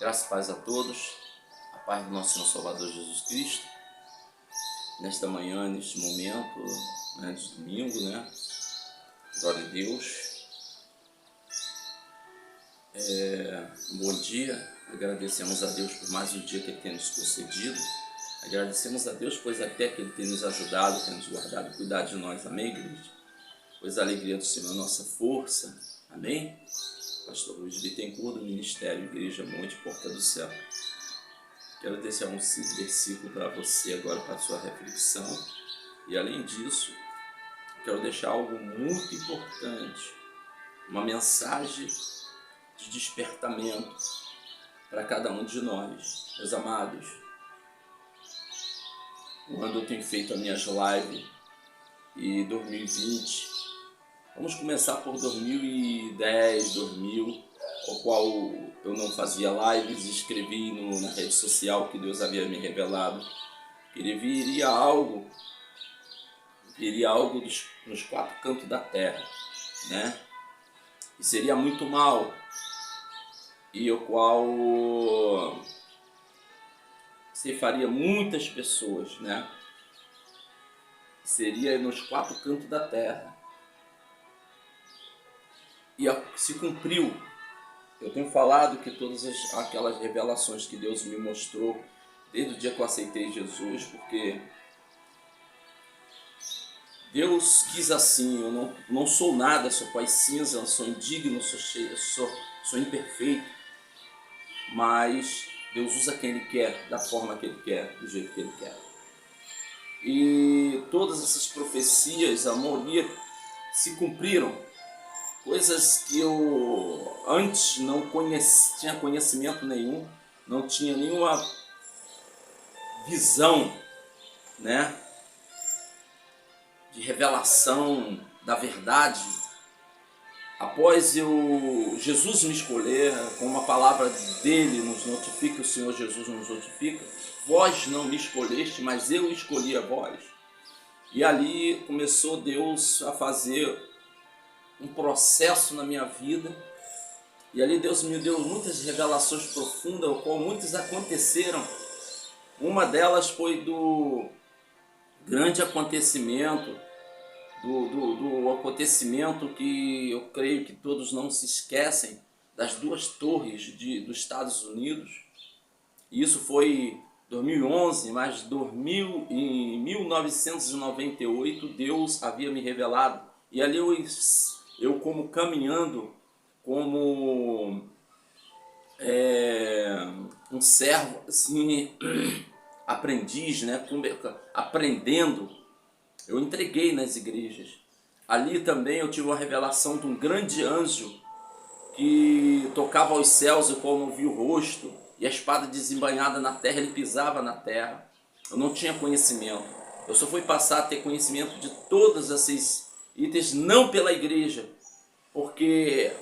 Graça e paz a todos, a paz do nosso Senhor Salvador Jesus Cristo. Nesta manhã, neste momento, de domingo, Glória a Deus. Um bom dia, agradecemos a Deus por mais um dia que Ele tem nos concedido. Agradecemos a Deus, pois até que Ele tem nos ajudado, tem nos guardado e cuidado de nós, amém, igreja? Pois a alegria do Senhor é a nossa força, amém? Pastor Luiz Bittencourt, do Ministério Igreja Monte Porta do Céu. Quero deixar um versículo para você agora, para a sua reflexão. E além disso, quero deixar algo muito importante, uma mensagem de despertamento para cada um de nós, meus amados. Quando eu tenho feito as minhas lives e 2020, vamos começar por 2010, 2000, o qual eu não fazia lives, escrevi na rede social que Deus havia me revelado que viria algo nos quatro cantos da terra, e seria muito mal, e o qual ceifaria muitas pessoas, seria nos quatro cantos da terra. E se cumpriu. Eu tenho falado que todas aquelas revelações que Deus me mostrou desde o dia que eu aceitei Jesus, porque Deus quis assim. Eu não sou nada, sou pó e cinza, sou indigno, sou imperfeito, mas Deus usa quem Ele quer, da forma que Ele quer, do jeito que Ele quer. E todas essas profecias, a maioria se cumpriram. Coisas que eu antes não tinha conhecimento nenhum, não tinha nenhuma visão, de revelação da verdade. Após Jesus me escolher, com uma palavra dele nos notifica, o Senhor Jesus nos notifica: vós não me escolheste, mas eu escolhi a vós. E ali começou Deus a fazer um processo na minha vida, e ali Deus me deu muitas revelações profundas, o qual muitas aconteceram. Uma delas foi do grande acontecimento, do acontecimento que eu creio que todos não se esquecem, das duas torres dos Estados Unidos. E isso foi 2011, mas em 1998 Deus havia me revelado, e ali eu como caminhando como um servo, assim, aprendiz, aprendendo, eu entreguei nas igrejas. Ali também eu tive uma revelação de um grande anjo que tocava aos céus, o qual não vi o rosto, e a espada desembainhada na terra, ele pisava na terra. Eu não tinha conhecimento, eu só fui passar a ter conhecimento de todos esses itens, não pela igreja, porque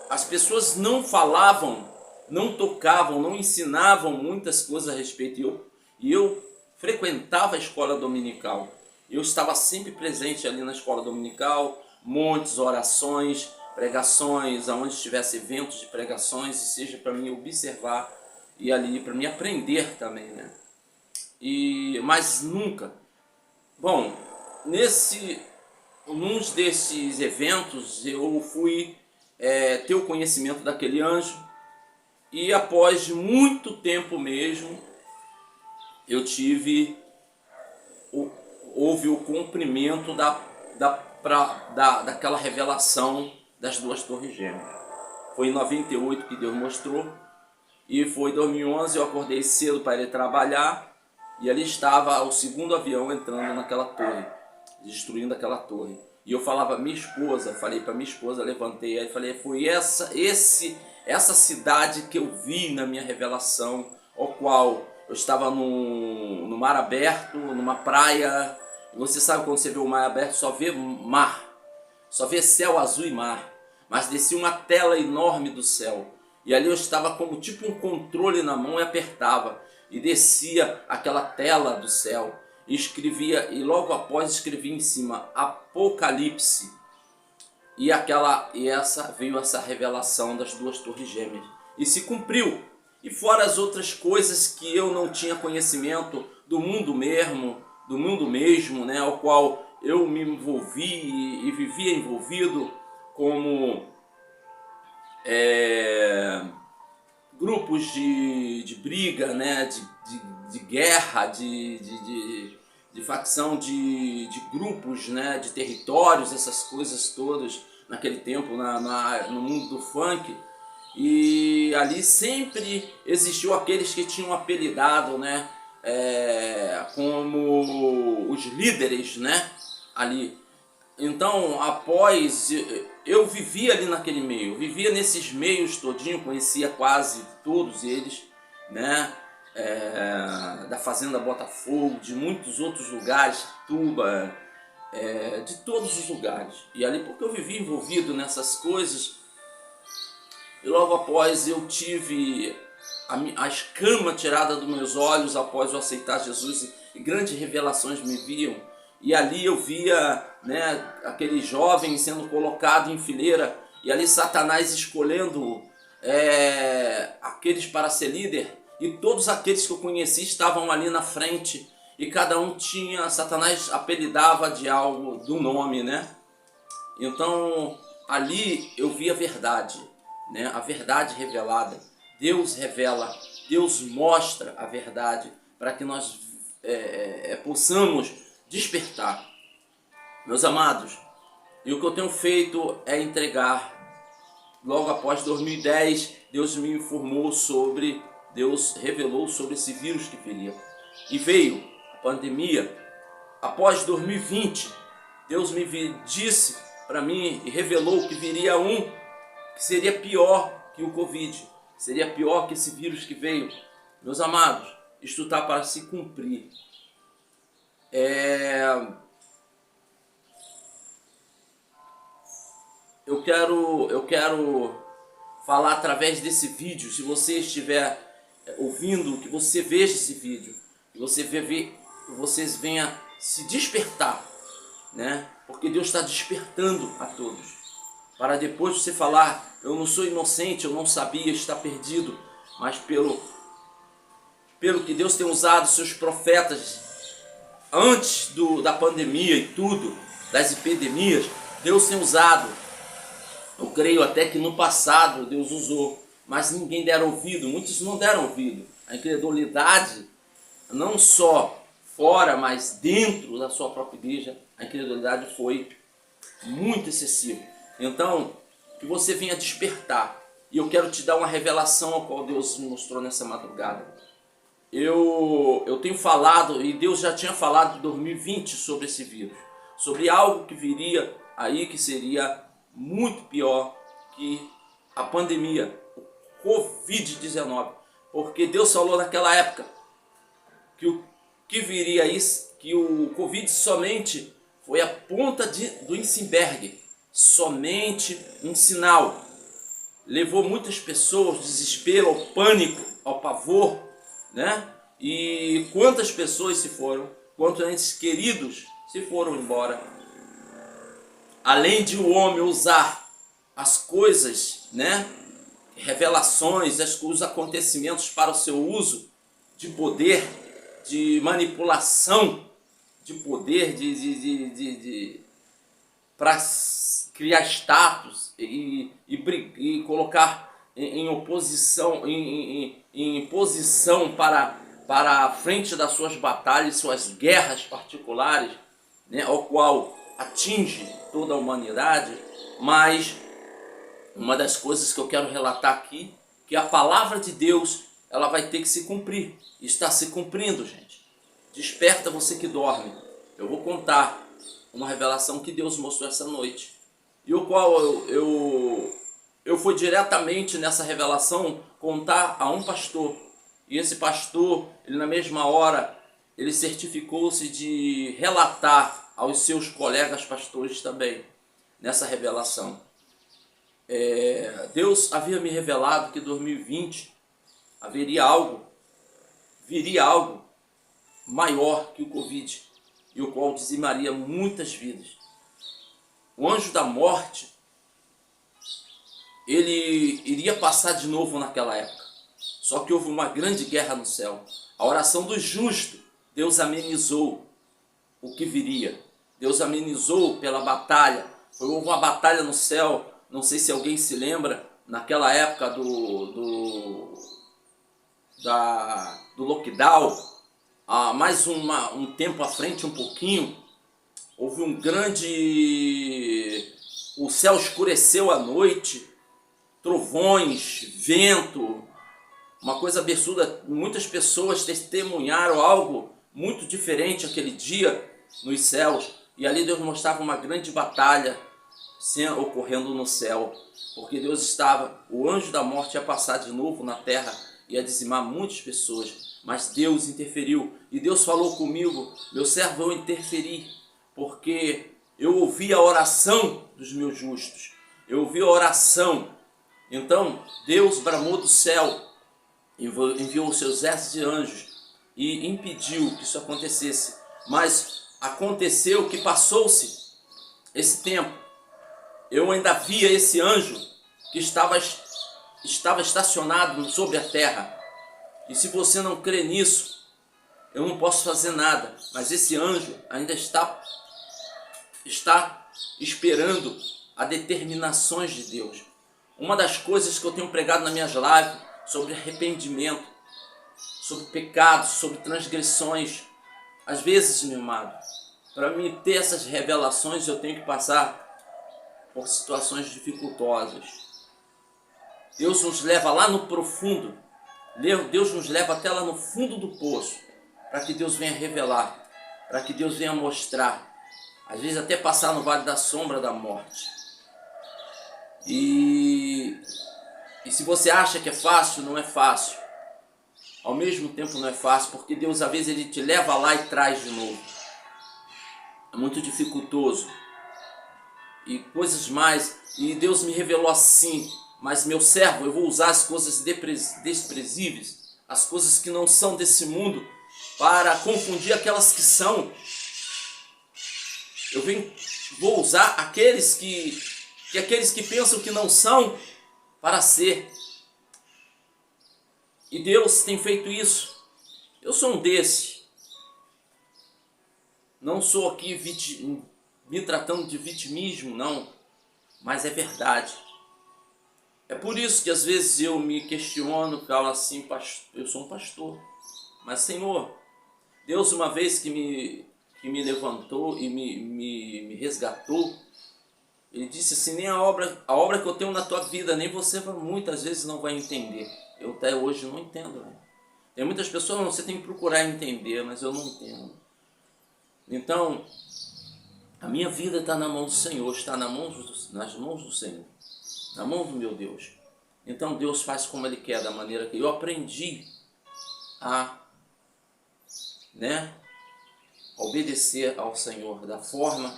as pessoas não falavam, não tocavam, não ensinavam muitas coisas a respeito. E eu frequentava a escola dominical. Eu estava sempre presente ali na escola dominical, montes, orações, pregações, aonde tivesse eventos de pregações, e seja para mim observar e ali para mim aprender também, mas nunca. Bom, num desses eventos eu fui ter o conhecimento daquele anjo, e após muito tempo mesmo houve o cumprimento daquela revelação das duas torres gêmeas. Foi em 98 que Deus mostrou, e foi em 2011 eu acordei cedo para ir trabalhar, e ali estava o segundo avião entrando naquela torre, destruindo aquela torre. E eu falei para minha esposa, levantei e falei: foi essa cidade que eu vi na minha revelação, o qual eu estava no mar aberto, numa praia. E você sabe, quando você vê o mar aberto, só vê mar, só vê céu azul e mar, mas descia uma tela enorme do céu. E ali eu estava como tipo um controle na mão, e apertava, e descia aquela tela do céu. E logo após escrevi em cima Apocalipse, veio essa revelação das duas torres gêmeas, e se cumpriu. e fora as outras coisas que eu não tinha conhecimento do mundo mesmo, né, ao qual eu me envolvi e vivia envolvido, como grupos de briga, né, de guerra, de facção de grupos, né, de territórios, essas coisas todas naquele tempo no mundo do funk. E ali sempre existiu aqueles que tinham apelidado, né, como os líderes, né, ali. Então, após, eu vivia ali naquele meio, vivia nesses meios todinho, conhecia quase todos eles, né, da Fazenda Botafogo, de muitos outros lugares, Tuba, de todos os lugares. E ali, porque eu vivia envolvido nessas coisas, e logo após eu tive a escama tirada dos meus olhos após eu aceitar Jesus, e grandes revelações me viam. E ali eu via, né, aquele jovem sendo colocado em fileira, e ali Satanás escolhendo aqueles para ser líder, e todos aqueles que eu conheci estavam ali na frente, e cada um tinha, Satanás apelidava de algo, do nome, né? Então ali eu vi a verdade, né? A verdade revelada. Deus revela, Deus mostra a verdade para que nós possamos despertar. Meus amados, e o que eu tenho feito é entregar. Logo após 2010, Deus me informou sobre, Deus revelou sobre esse vírus que viria. E veio a pandemia. Após 2020, Deus me disse para mim e revelou que viria um que seria pior que o Covid, seria pior que esse vírus que veio. Meus amados, isto está para se cumprir. Eu quero falar através desse vídeo. Se você estiver ouvindo, que você veja esse vídeo, que vocês venham se despertar, né? Porque Deus está despertando a todos, para depois você falar: eu não sou inocente, eu não sabia, está perdido. Mas pelo que Deus tem usado seus profetas antes da pandemia e tudo, das epidemias, Deus tem usado. Eu creio até que no passado Deus usou, mas ninguém deram ouvido, muitos não deram ouvido. A incredulidade, não só fora, mas dentro da sua própria igreja, a incredulidade foi muito excessiva. Então, que você venha despertar. E eu quero te dar uma revelação a qual Deus me mostrou nessa madrugada. Eu tenho falado, e Deus já tinha falado em 2020 sobre esse vírus, sobre algo que viria aí que seria muito pior que a pandemia, o Covid-19. Porque Deus falou naquela época que o que viria isso, que o Covid somente foi a ponta do iceberg, somente um sinal. Levou muitas pessoas ao desespero, ao pânico, ao pavor, né? E quantas pessoas se foram, quantos entes queridos se foram embora. Além de o homem usar as coisas, né, revelações, os acontecimentos para o seu uso de poder, de manipulação, de poder, para criar status e colocar em oposição, em posição para a frente das suas batalhas, suas guerras particulares, né, ao qual atinge toda a humanidade. Mas uma das coisas que eu quero relatar aqui, que a palavra de Deus, ela vai ter que se cumprir. Está se cumprindo, gente. Desperta você que dorme. Eu vou contar uma revelação que Deus mostrou essa noite, e o qual eu fui diretamente nessa revelação contar a um pastor. E esse pastor, ele na mesma hora, ele certificou-se de relatar aos seus colegas pastores também nessa revelação. Deus havia me revelado que em 2020 viria algo maior que o Covid, e o qual dizimaria muitas vidas. O anjo da morte, ele iria passar de novo naquela época Só que houve uma grande guerra no céu. A oração do justo, Deus amenizou o que viria. Deus amenizou pela batalha. Houve uma batalha no céu, não sei se alguém se lembra, naquela época do lockdown, mais um tempo à frente, um pouquinho, houve um grande... O céu escureceu à noite, trovões, vento, uma coisa absurda. Muitas pessoas testemunharam algo muito diferente aquele dia nos céus. E ali Deus mostrava uma grande batalha ocorrendo no céu. Porque Deus estava, o anjo da morte ia passar de novo na terra, ia dizimar muitas pessoas. Mas Deus interferiu. E Deus falou comigo: meu servo, eu interferi, porque eu ouvi a oração dos meus justos. Eu ouvi a oração. Então Deus bramou do céu, enviou os seus exércitos de anjos e impediu que isso acontecesse. Mas aconteceu que passou-se esse tempo. Eu ainda via esse anjo que estava estacionado sobre a terra. E se você não crê nisso, eu não posso fazer nada. Mas esse anjo ainda está esperando as determinações de Deus. Uma das coisas que eu tenho pregado nas minhas lives sobre arrependimento, sobre pecados, sobre transgressões. Às vezes, meu amado, para mim ter essas revelações, eu tenho que passar por situações dificultosas. Deus nos leva lá no profundo. Deus nos leva até lá no fundo do poço, para que Deus venha revelar, para que Deus venha mostrar. Às vezes até passar no vale da sombra da morte. E se você acha que é fácil, não é fácil. Ao mesmo tempo não é fácil, porque Deus às vezes ele te leva lá e traz de novo. É muito dificultoso. E coisas mais. E Deus me revelou assim: mas meu servo, eu vou usar as coisas desprezíveis, as coisas que não são desse mundo, para confundir aquelas que são. Vou usar aqueles que pensam que não são, para ser. E Deus tem feito isso. Eu sou um desse. Não sou aqui me tratando de vitimismo, não. Mas é verdade. É por isso que às vezes eu me questiono, falo assim: eu sou um pastor. Mas Senhor, Deus uma vez que me levantou e me resgatou, Ele disse assim: nem a obra que eu tenho na tua vida, nem você muitas vezes não vai entender. Eu até hoje não entendo. Né? Tem muitas pessoas: não, você tem que procurar entender, mas eu não entendo. Então, a minha vida está na mão do Senhor, está nas mãos do Senhor, na mão do meu Deus. Então Deus faz como Ele quer, da maneira que eu aprendi a obedecer ao Senhor da forma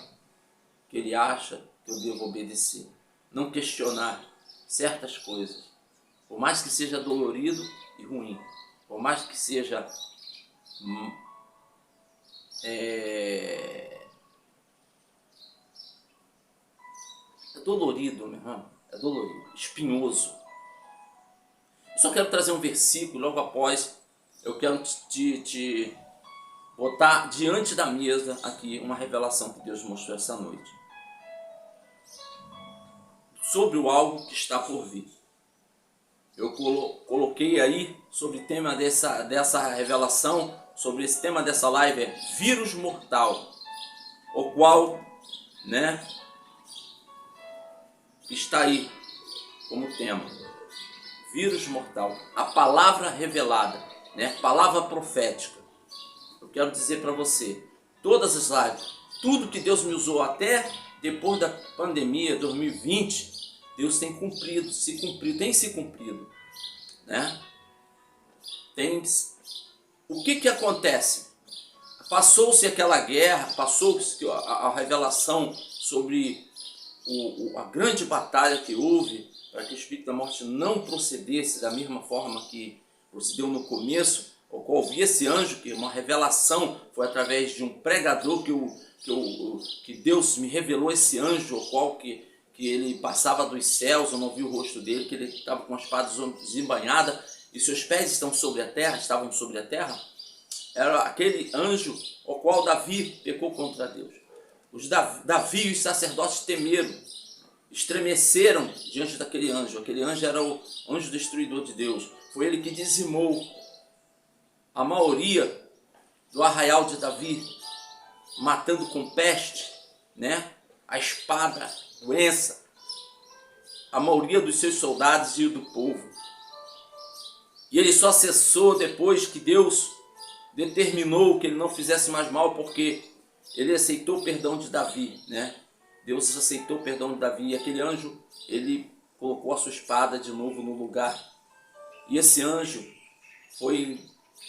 que Ele acha que eu devo obedecer. Não questionar certas coisas, por mais que seja dolorido e ruim, por mais que seja dolorido, meu irmão, é dolorido, espinhoso. Eu só quero trazer um versículo, logo após eu quero te botar diante da mesa aqui uma revelação que Deus mostrou essa noite. Sobre o algo que está por vir. Eu coloquei aí sobre o tema dessa revelação, sobre esse tema dessa live, é vírus mortal, o qual, está aí como tema. Vírus mortal, a palavra revelada, palavra profética. Eu quero dizer para você, todas as lives, tudo que Deus me usou até depois da pandemia 2020, Deus tem tem se cumprido, O que acontece? Passou-se aquela guerra, passou-se a revelação sobre a grande batalha que houve para que o espírito da morte não procedesse da mesma forma que procedeu no começo, o qual vi esse anjo, que uma revelação foi através de um pregador que Deus me revelou esse anjo, o qual que ele passava dos céus, eu não vi o rosto dele, que ele estava com a espada desembainhada, e seus pés estavam sobre a terra, era aquele anjo ao qual Davi pecou contra Deus. Davi e os sacerdotes temeram, estremeceram diante daquele anjo. Aquele anjo era o anjo destruidor de Deus. Foi ele que dizimou a maioria do arraial de Davi, matando com peste, né? A espada, doença, a maioria dos seus soldados e do povo. E ele só cessou depois que Deus determinou que ele não fizesse mais mal, porque ele aceitou o perdão de Davi, né? Deus aceitou o perdão de Davi, e aquele anjo, ele colocou a sua espada de novo no lugar. E esse anjo foi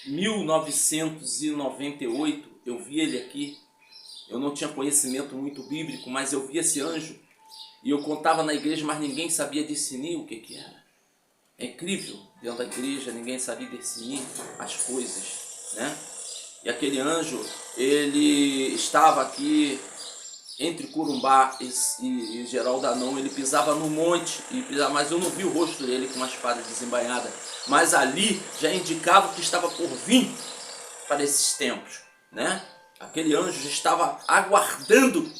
em 1998, eu vi ele aqui. Eu não tinha conhecimento muito bíblico, mas eu vi esse anjo e eu contava na igreja, mas ninguém sabia discernir o que era. É incrível, dentro da igreja ninguém sabia discernir as coisas, né? E aquele anjo, ele estava aqui entre Corumbá e Geraldanão. Ele pisava no monte, mas eu não vi o rosto dele com uma espada desembainhada. Mas ali já indicava que estava por vir para esses tempos, né? Aquele anjo já estava aguardando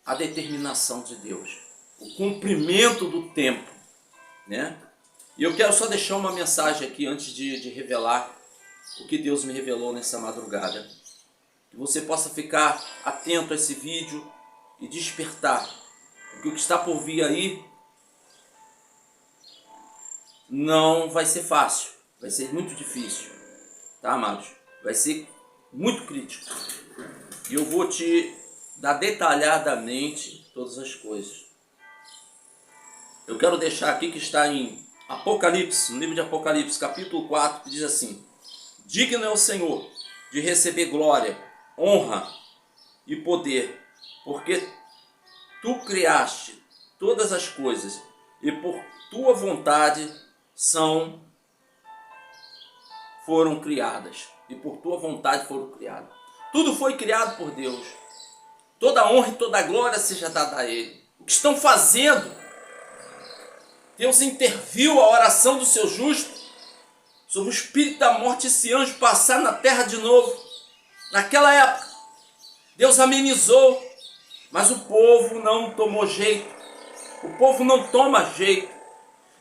a determinação de Deus, o cumprimento do tempo, né? E eu quero só deixar uma mensagem aqui antes de revelar o que Deus me revelou nessa madrugada. Que você possa ficar atento a esse vídeo e despertar, porque o que está por vir aí não vai ser fácil, vai ser muito difícil, tá, amados? Vai ser muito crítico. E eu vou te dar detalhadamente todas as coisas. Eu quero deixar aqui que está em Apocalipse, no livro de Apocalipse, capítulo 4, que diz assim: digno é o Senhor de receber glória, honra e poder, porque tu criaste todas as coisas e por tua vontade foram criadas. E por tua vontade foram criadas. Tudo foi criado por Deus. Toda a honra e toda a glória seja dada a Ele. O que estão fazendo? Deus interviu a oração do seu justo sobre o espírito da morte, esse anjo passar na terra de novo. Naquela época, Deus amenizou, mas o povo não tomou jeito. O povo não toma jeito.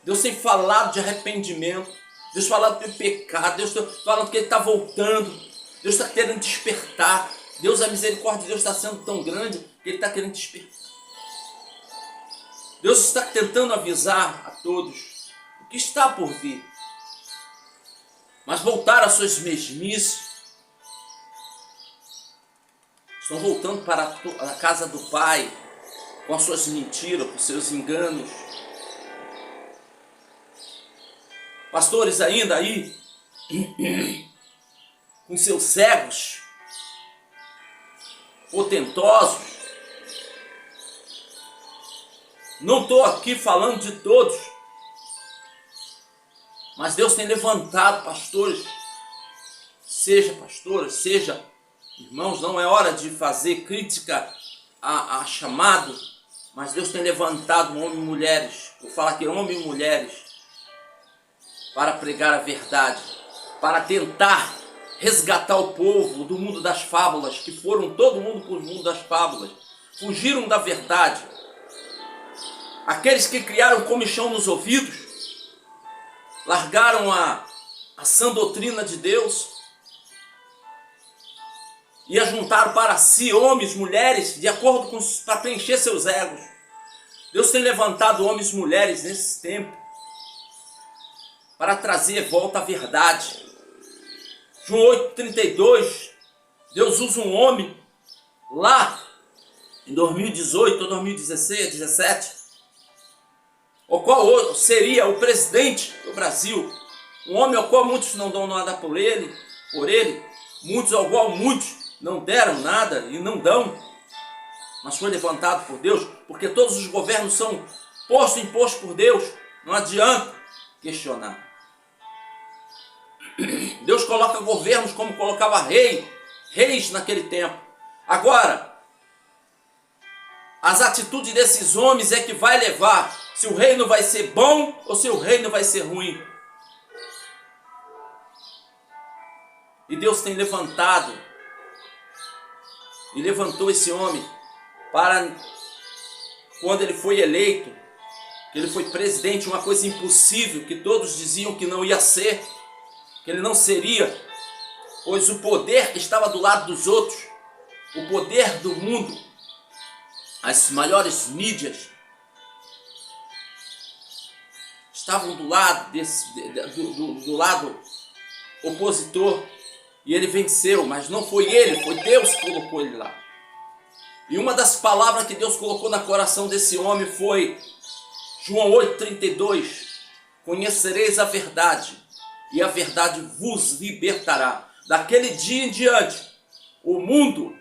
Deus tem falado de arrependimento. Deus falando de pecado. Deus falando que Ele está voltando. Deus está querendo despertar. Deus, a misericórdia de Deus está sendo tão grande que Ele está querendo despertar. Deus está tentando avisar a todos o que está por vir. Mas voltaram às suas mesmices. Estão voltando para a casa do Pai com as suas mentiras, com os seus enganos. Pastores ainda aí, com seus cegos, potentosos. Não estou aqui falando de todos, mas Deus tem levantado pastores, seja irmãos, não é hora de fazer crítica a chamado, mas Deus tem levantado homens e mulheres, vou falar aqui homens e mulheres, para pregar a verdade, para tentar resgatar o povo do mundo das fábulas, que foram todo mundo para o mundo das fábulas, fugiram da verdade. Aqueles que criaram comichão nos ouvidos, largaram a sã doutrina de Deus e ajuntaram para si homens, mulheres, de acordo com para preencher seus egos. Deus tem levantado homens e mulheres nesse tempo para trazer de volta a verdade. João 8,32, Deus usa um homem lá em 2018 ou 2016, 17, o qual seria o presidente do Brasil, um homem ao qual muitos não dão nada por ele, muitos ao qual muitos não deram nada e não dão, mas foi levantado por Deus, porque todos os governos são impostos por Deus, não adianta questionar. Deus coloca governos como colocava reis naquele tempo. Agora, As atitudes desses homens é que vai levar se o reino vai ser bom ou se o reino vai ser ruim. E Deus tem levantado, e levantou esse homem para, quando ele foi eleito, que ele foi presidente, uma coisa impossível, que todos diziam que não ia ser, que ele não seria, pois o poder estava do lado dos outros, o poder do mundo, as maiores mídias estavam do lado do lado opositor, e ele venceu, mas não foi ele, foi Deus que colocou ele lá. E uma das palavras que Deus colocou no coração desse homem foi João 8,32: conhecereis a verdade, e a verdade vos libertará. Daquele dia em diante, o mundo,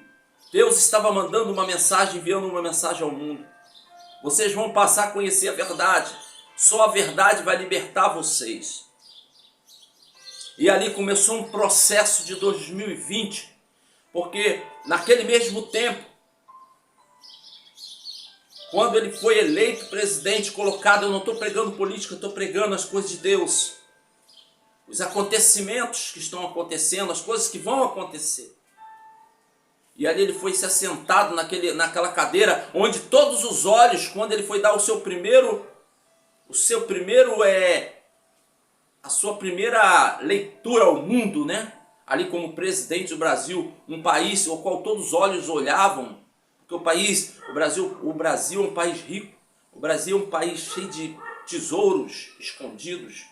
Deus estava mandando uma mensagem, enviando uma mensagem ao mundo. Vocês vão passar a conhecer a verdade, só a verdade vai libertar vocês. E ali começou um processo de 2020, porque naquele mesmo tempo, quando ele foi eleito presidente, colocado, eu não estou pregando política, eu estou pregando as coisas de Deus. Os acontecimentos que estão acontecendo, as coisas que vão acontecer. E ali ele foi se assentado naquela cadeira, onde todos os olhos, quando ele foi dar a sua primeira leitura ao mundo, né? Ali como presidente do Brasil, um país ao qual todos os olhos olhavam, porque o Brasil é um país rico, o Brasil é um país cheio de tesouros escondidos.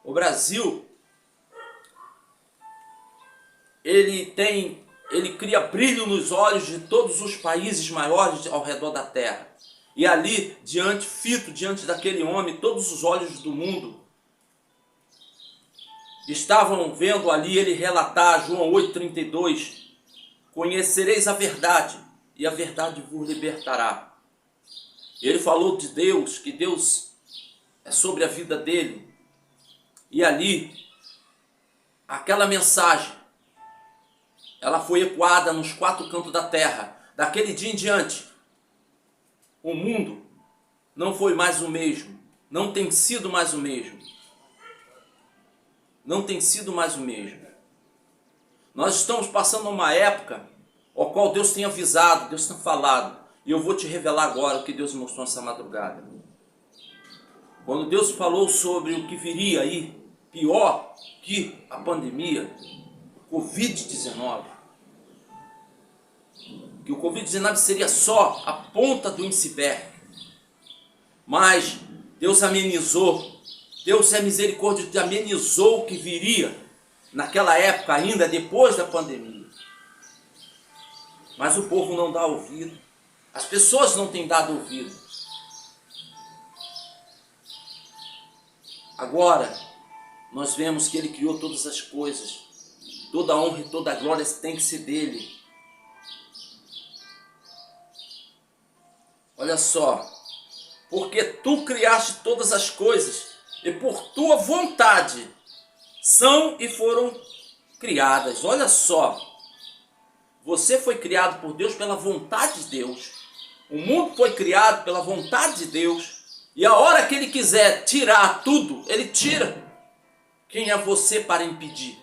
O Brasil, ele cria brilho nos olhos de todos os países maiores ao redor da terra. E ali, diante daquele homem, todos os olhos do mundo estavam vendo ali ele relatar João 8,32: conhecereis a verdade, e a verdade vos libertará. Ele falou de Deus, que Deus é sobre a vida dele. E ali, aquela mensagem, ela foi ecoada nos 4 cantos da terra. Daquele dia em diante, o mundo não foi mais o mesmo, não tem sido mais o mesmo. Não tem sido mais o mesmo. Nós estamos passando uma época ao qual Deus tem avisado, Deus tem falado. E eu vou te revelar agora o que Deus mostrou nessa madrugada. Quando Deus falou sobre o que viria aí, pior que a pandemia, Covid-19. Que o Covid-19 seria só a ponta do iceberg. Mas Deus amenizou. Deus é misericórdia, amenizou o que viria naquela época ainda, depois da pandemia. Mas o povo não dá ouvido. As pessoas não têm dado ouvido. Agora, nós vemos que Ele criou todas as coisas. Toda a honra e toda a glória tem que ser dEle. Olha só. Porque Tu criaste todas as coisas, e por Tua vontade são e foram criadas. Olha só, você foi criado por Deus pela vontade de Deus. O mundo foi criado pela vontade de Deus. E a hora que Ele quiser tirar tudo, Ele tira. Quem é você para impedir?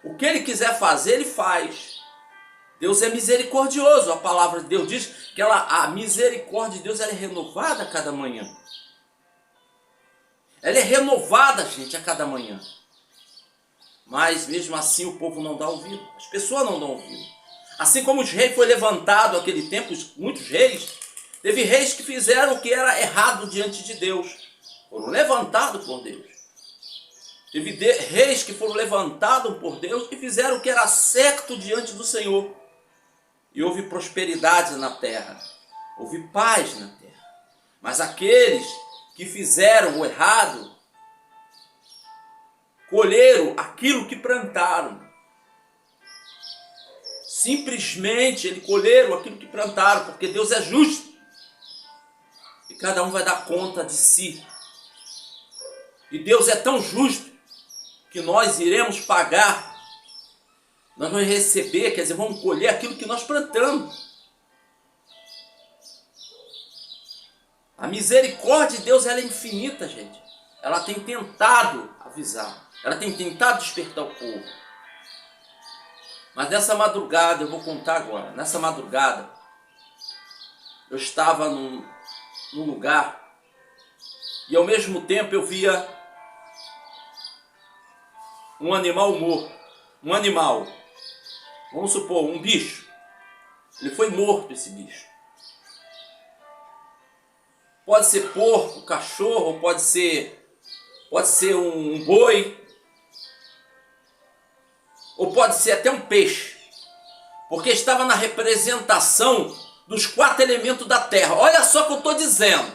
O que Ele quiser fazer, Ele faz. Deus é misericordioso. A palavra de Deus diz que a misericórdia de Deus ela é renovada a cada manhã. Ela é renovada, gente, a cada manhã. Mas mesmo assim o povo não dá ouvido. As pessoas não dão ouvido. Assim como os reis foi levantado naquele tempo, muitos reis, teve reis que fizeram o que era errado diante de Deus. Foram levantados por Deus. Teve reis que foram levantados por Deus e fizeram o que era certo diante do Senhor. E houve prosperidade na terra. Houve paz na terra. Mas aqueles que fizeram o errado, colheram aquilo que plantaram. Simplesmente eles colheram aquilo que plantaram, porque Deus é justo. E cada um vai dar conta de si. E Deus é tão justo que nós iremos pagar, nós vamos receber, quer dizer, vamos colher aquilo que nós plantamos. A misericórdia de Deus, ela é infinita, gente. Ela tem tentado avisar, ela tem tentado despertar o povo. Mas nessa madrugada, eu vou contar agora, nessa madrugada, eu estava num lugar e ao mesmo tempo eu via um animal morto. Um animal, vamos supor, um bicho. Ele foi morto, esse bicho. Pode ser porco, cachorro, pode ser um boi, ou pode ser até um peixe, porque estava na representação dos 4 elementos da terra. Olha só o que eu estou dizendo.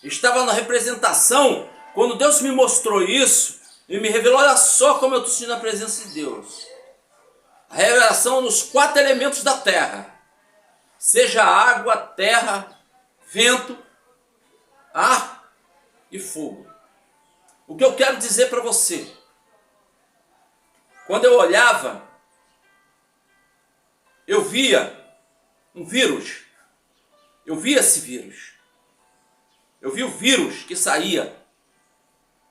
Estava na representação, quando Deus me mostrou isso, e me revelou, olha só como eu estou sentindo a presença de Deus. A revelação dos 4 elementos da terra, seja água, terra, vento, ar e fogo. O que eu quero dizer para você, quando eu olhava, eu via um vírus, eu via esse vírus, eu vi o vírus que saía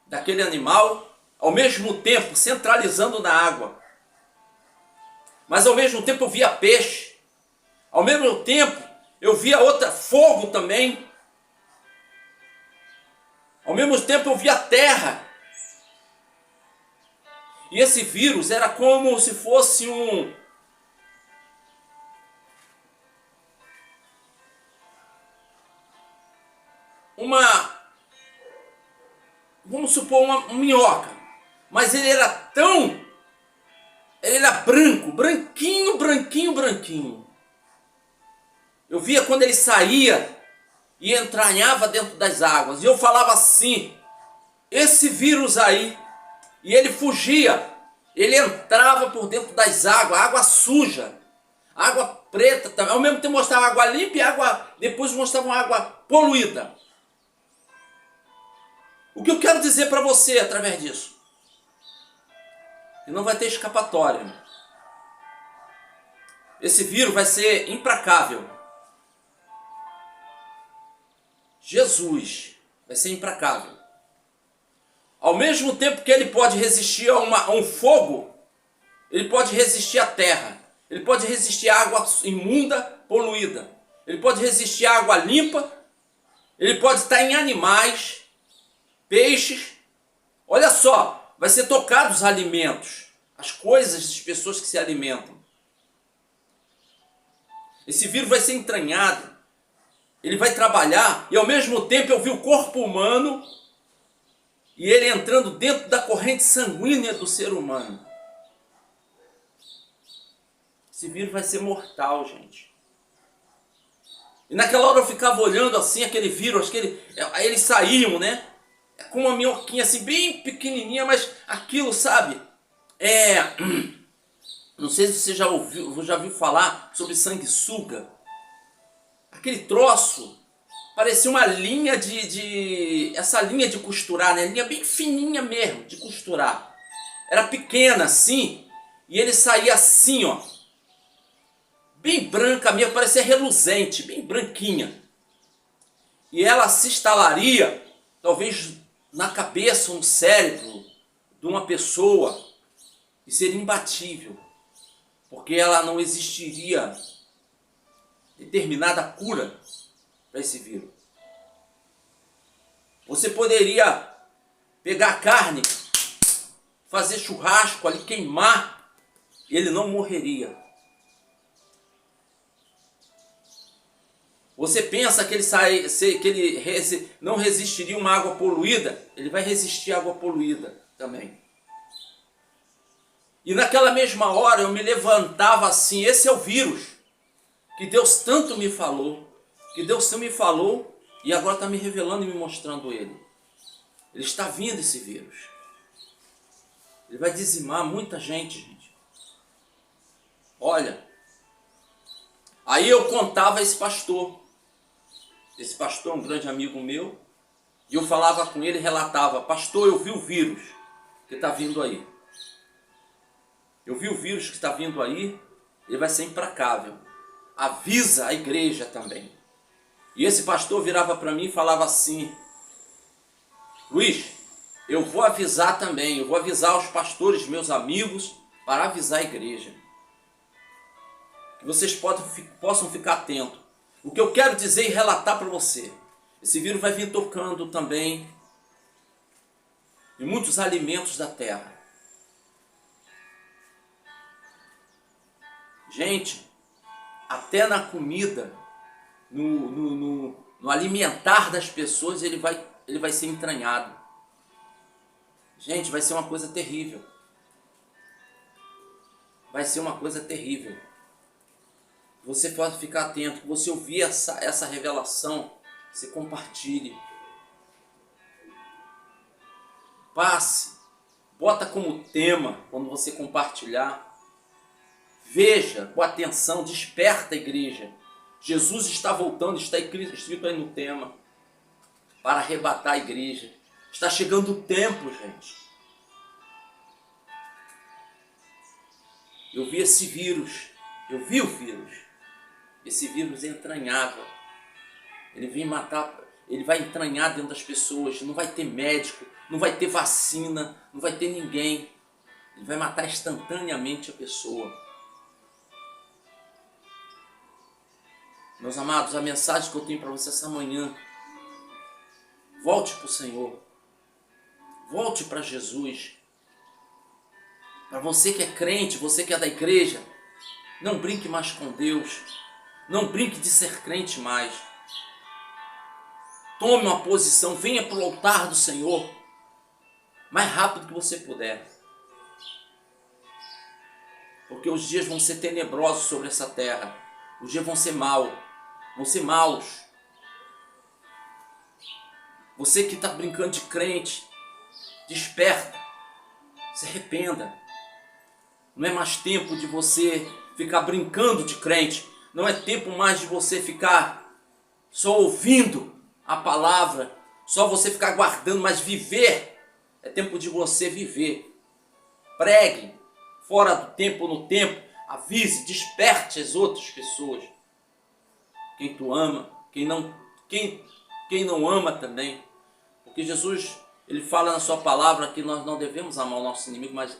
daquele animal, ao mesmo tempo centralizando na água, mas ao mesmo tempo eu via peixe, ao mesmo tempo eu via fogo também, ao mesmo tempo eu via terra. E esse vírus era como se fosse vamos supor, uma minhoca. Mas ele era branco, branquinho. Eu via quando ele saía e entranhava dentro das águas. E eu falava assim, esse vírus aí, e ele fugia, ele entrava por dentro das águas, água suja, água preta também. Ao mesmo tempo mostrava água limpa e depois mostrava uma água poluída. O que eu quero dizer para você através disso? Que não vai ter escapatória. Esse vírus vai ser implacável. Jesus vai ser implacável. Ao mesmo tempo que ele pode resistir a um fogo, ele pode resistir à terra, ele pode resistir à água imunda, poluída, ele pode resistir à água limpa, ele pode estar em animais, peixes. Olha só, vai ser tocado os alimentos, as coisas das pessoas que se alimentam. Esse vírus vai ser entranhado, ele vai trabalhar, e ao mesmo tempo eu vi o corpo humano e ele entrando dentro da corrente sanguínea do ser humano. Esse vírus vai ser mortal, gente. E naquela hora eu ficava olhando assim, aquele vírus, aí eles saíam, né? Com uma minhoquinha assim, bem pequenininha, mas aquilo, sabe? Não sei se você já viu falar sobre sanguessuga. Aquele troço parecia uma linha essa linha de costurar, né? Linha bem fininha mesmo de costurar. Era pequena assim, e ele saía assim, ó. Bem branca mesmo, parecia reluzente, bem branquinha. E ela se instalaria, talvez na cabeça ou no cérebro de uma pessoa, e seria imbatível, porque ela não existiria determinada cura para esse vírus. Você poderia pegar a carne, fazer churrasco ali, queimar, e ele não morreria. Você pensa que ele não resistiria a uma água poluída? Ele vai resistir à água poluída também. E naquela mesma hora eu me levantava assim, esse é o vírus que Deus tanto me falou, e agora está me revelando e me mostrando ele. Ele está vindo, esse vírus. Ele vai dizimar muita gente, gente. Olha, aí eu contava a esse pastor. Esse pastor é um grande amigo meu, e eu falava com ele e relatava, pastor, eu vi o vírus que está vindo aí. Eu vi o vírus que está vindo aí, ele vai ser implacável. Avisa a igreja também. E esse pastor virava para mim e falava assim: Luiz, eu vou avisar também, eu vou avisar os pastores, meus amigos, para avisar a igreja. Que vocês possam ficar atentos. O que eu quero dizer e relatar para você, esse vírus vai vir tocando também em muitos alimentos da terra. Gente, até na comida, no alimentar das pessoas, ele vai ser entranhado. Gente, vai ser uma coisa terrível. Vai ser uma coisa terrível. Você pode ficar atento, que você ouvir essa revelação, você compartilhe. Passe, bota como tema quando você compartilhar. Veja com atenção, desperta a igreja. Jesus está voltando, está escrito aí no tema, para arrebatar a igreja. Está chegando o tempo, gente. Eu vi esse vírus, eu vi o vírus. Esse vírus é entranhável. Ele vem matar, ele vai entranhar dentro das pessoas. Não vai ter médico, não vai ter vacina, não vai ter ninguém. Ele vai matar instantaneamente a pessoa. Meus amados, a mensagem que eu tenho para você essa manhã: volte para o Senhor. Volte para Jesus. Para você que é crente, você que é da igreja, não brinque mais com Deus. Não brinque de ser crente mais. Tome uma posição, venha para o altar do Senhor, mais rápido que você puder. Porque os dias vão ser tenebrosos sobre essa terra. Os dias vão ser maus. Você que está brincando de crente, desperta, se arrependa. Não é mais tempo de você ficar brincando de crente. Não é tempo mais de você ficar só ouvindo a palavra, só você ficar guardando, mas viver. É tempo de você viver. Pregue, fora do tempo, no tempo, avise, desperte as outras pessoas. Quem tu ama, quem não ama também. Porque Jesus, ele fala na sua palavra que nós não devemos amar o nosso inimigo, mas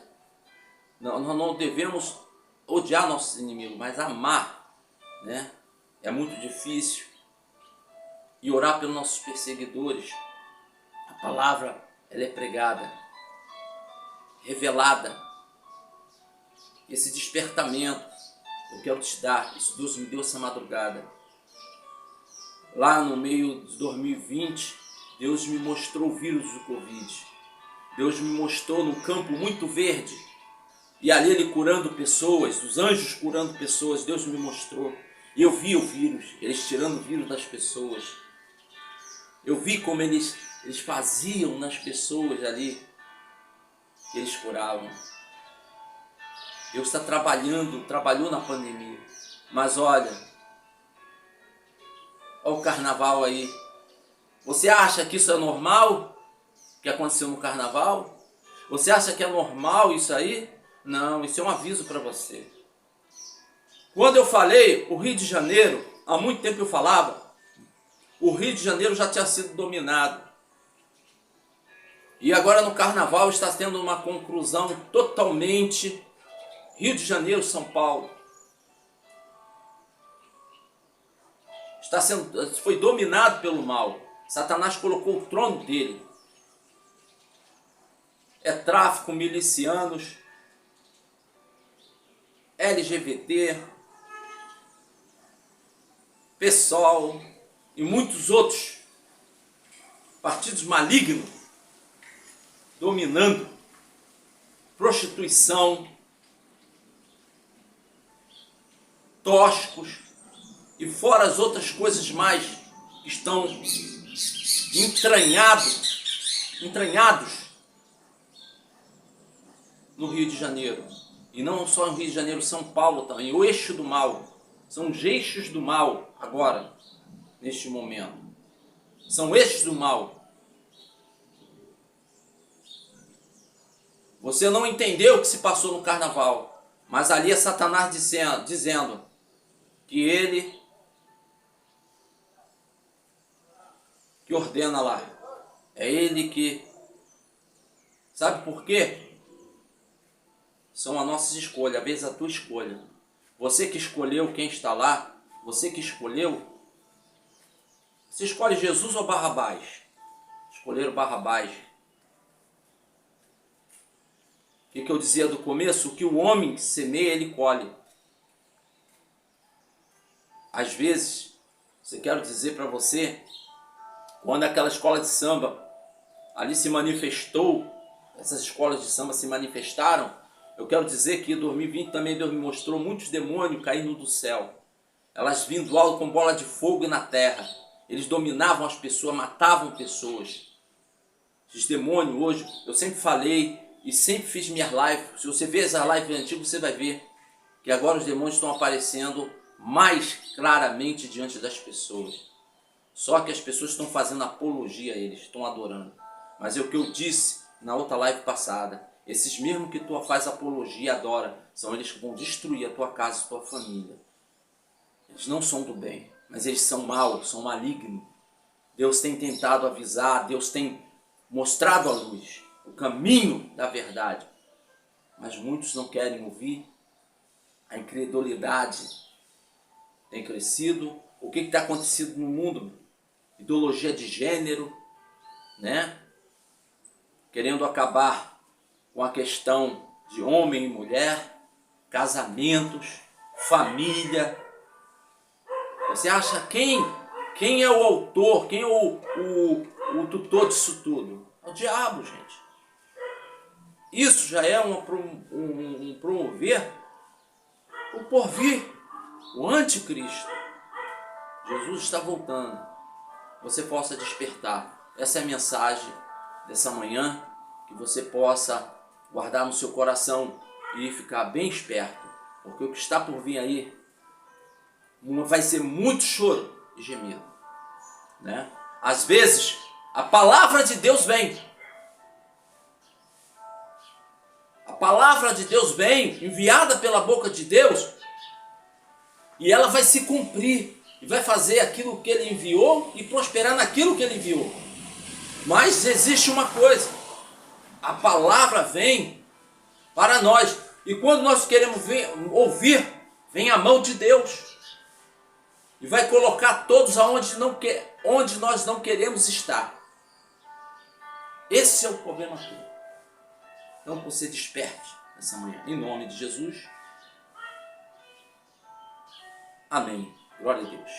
nós não devemos odiar nossos inimigos, mas amar, né? É muito difícil. E orar pelos nossos perseguidores. A palavra, ela é pregada, revelada. Esse despertamento eu quero te dar. Isso Deus me deu essa madrugada. Lá no meio de 2020, Deus me mostrou o vírus do Covid. Deus me mostrou num campo muito verde. E ali Ele curando pessoas, os anjos curando pessoas. Deus me mostrou. E eu vi o vírus, eles tirando o vírus das pessoas. Eu vi como eles faziam nas pessoas ali, que eles curavam. Deus está trabalhou na pandemia. Mas olha o carnaval aí. Você acha que isso é normal? Que aconteceu no carnaval? Você acha que é normal isso aí? Não, isso é um aviso para você. Quando eu falei, o Rio de Janeiro, há muito tempo eu falava, o Rio de Janeiro já tinha sido dominado. E agora no carnaval está tendo uma conclusão totalmente Rio de Janeiro, São Paulo. Foi dominado pelo mal. Satanás colocou o trono dele. É tráfico, milicianos, LGBT, PSOL e muitos outros partidos malignos dominando, prostituição, tóxicos e fora as outras coisas mais que estão entranhados no Rio de Janeiro. E não só no Rio de Janeiro, São Paulo também, o eixo do mal. São os eixos do mal agora, neste momento. São eixos do mal. Você não entendeu o que se passou no carnaval, mas ali é Satanás dizendo que ele que ordena lá. É Ele que... Sabe por quê? São as nossas escolhas, às vezes a tua escolha. Você que escolheu quem está lá, você que escolheu, você escolhe Jesus ou Barrabás? Escolheram Barrabás. O que eu dizia do começo? O que o homem semeia, ele colhe. Às vezes, eu quero dizer para você, quando aquela escola de samba ali se manifestou, essas escolas de samba se manifestaram, eu quero dizer que 2020 também Deus me mostrou muitos demônios caindo do céu. Elas vindo do alto com bola de fogo na terra. Eles dominavam as pessoas, matavam pessoas. Esses demônios hoje, eu sempre falei e sempre fiz minhas lives. Se você ver as lives antigas, você vai ver que agora os demônios estão aparecendo mais claramente diante das pessoas. Só que as pessoas estão fazendo apologia a eles, estão adorando. Mas é o que eu disse na outra live passada. Esses mesmos que tu faz apologia e adora, são eles que vão destruir a tua casa e a tua família. Eles não são do bem, mas eles são maus, são malignos. Deus tem tentado avisar, Deus tem mostrado a luz, o caminho da verdade. Mas muitos não querem ouvir. A incredulidade tem crescido. O que está acontecendo no mundo? Ideologia de gênero, né? Querendo acabar com a questão de homem e mulher, casamentos, família. Você acha quem é o autor, quem é o tutor disso tudo? É o diabo, gente. Isso já é um promover o porvir, o anticristo. Jesus está voltando. Você possa despertar. Essa é a mensagem dessa manhã, que você possa guardar no seu coração e ficar bem esperto, porque o que está por vir aí vai ser muito choro e gemido, né? Às vezes a palavra de Deus vem. A palavra de Deus vem, enviada pela boca de Deus, e ela vai se cumprir e vai fazer aquilo que ele enviou e prosperar naquilo que ele enviou. Mas existe uma coisa: a palavra vem para nós, e quando nós queremos ouvir, vem a mão de Deus e vai colocar todos onde nós não queremos estar. Esse é o problema todo. Então você desperte nessa manhã, em nome de Jesus. Amém. Glória a Deus.